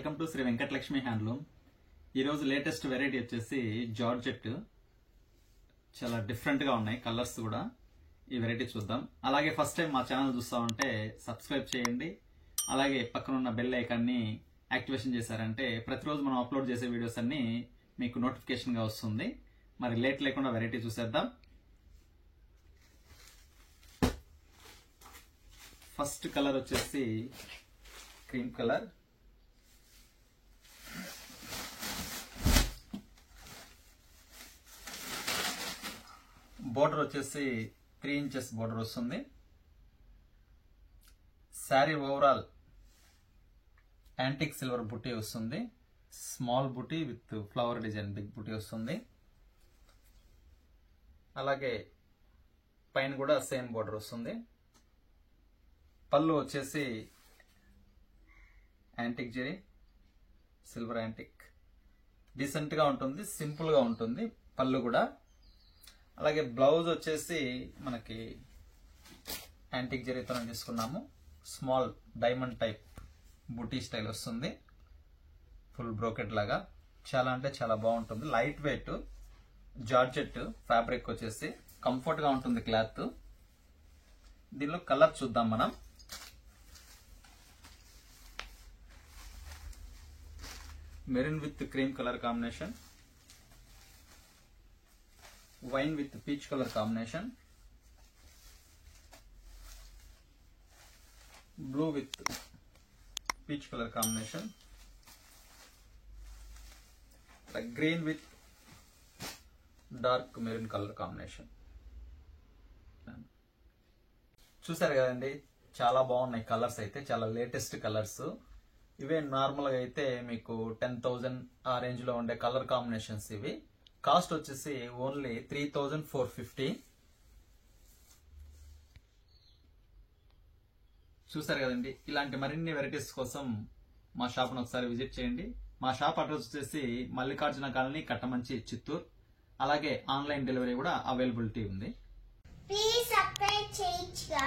Welcome to Shri Venkatalakshmi handloom. ఈరోజు latest variety వచ్చేసి georgette. చాలా డిఫరెంట్ గా ఉన్నాయి కలర్స్ కూడా. ఈ వెరైటీ చూద్దాం. అలాగే ఫస్ట్ టైం మా ఛానల్ చూస్తామంటే సబ్స్క్రైబ్ చేయండి. అలాగే పక్కన ఉన్న బెల్ ఐకాన్ని యాక్టివేషన్ చేశారంటే ప్రతిరోజు మనం అప్లోడ్ చేసే వీడియోస్ అన్ని మీకు నోటిఫికేషన్ గా వస్తుంది. మరి లేట్ లేకుండా వెరైటీ చూసేద్దాం. ఫస్ట్ కలర్ వచ్చేసి క్రీమ్ కలర్. బోర్డర్ వచ్చేసి 3 ఇంచెస్ బోర్డర్ వస్తుంది. శారీ ఓవరాల్ యాంటిక్ సిల్వర్ బుట్టి వస్తుంది. స్మాల్ బుట్టి విత్ ఫ్లవర్ డిజైన్ బిగ్ బుట్టి వస్తుంది. అలాగే పైన కూడా సేమ్ బోర్డర్ వస్తుంది. పళ్ళు వచ్చేసి antique zari, silver antique. Decent గా ఉంటుంది, సింపుల్ గా ఉంటుంది పళ్ళు కూడా. అలాగే బ్లౌజ్ వచ్చేసి మనకి యాంటిక్ జరీతో తీసుకున్నాము. స్మాల్ డైమండ్ టైప్ బుటీ స్టైల్ వస్తుంది. ఫుల్ బ్రోకెట్ లాగా చాలా అంటే చాలా బాగుంటుంది. లైట్ వెయిట్ జార్జెట్ ఫ్యాబ్రిక్ వచ్చేసి కంఫర్ట్ గా ఉంటుంది క్లాత్. దీనిలో కలర్ చూద్దాం మనం. Maroon with cream colour combination, wine with peach colour combination, blue with peach colour combination, green with dark maroon colour combination. చూసారు కదండి, చాలా బాగున్నాయి కలర్స్. అయితే చాలా లేటెస్ట్ కలర్స్ ఇవే. నార్మల్ గా అయితే మీకు 10,000 ఆ రేంజ్ లో ఉండే కలర్ కాంబినేషన్స్ ఇవి. కాస్ట్ వచ్చేసి ఓన్లీ 3,450. చూసారు కదండి, ఇలాంటి మరిన్ని వెరైటీస్ కోసం మా షాప్ ను ఒకసారి విజిట్ చేయండి. మా షాప్ అడ్రస్ వచ్చేసి మల్లికార్జున కాలనీ, కట్టమంచి, చిత్తూరు. అలాగే ఆన్లైన్ డెలివరీ కూడా అవైలబిలిటీ ఉంది. Please subscribe చేయించుగా.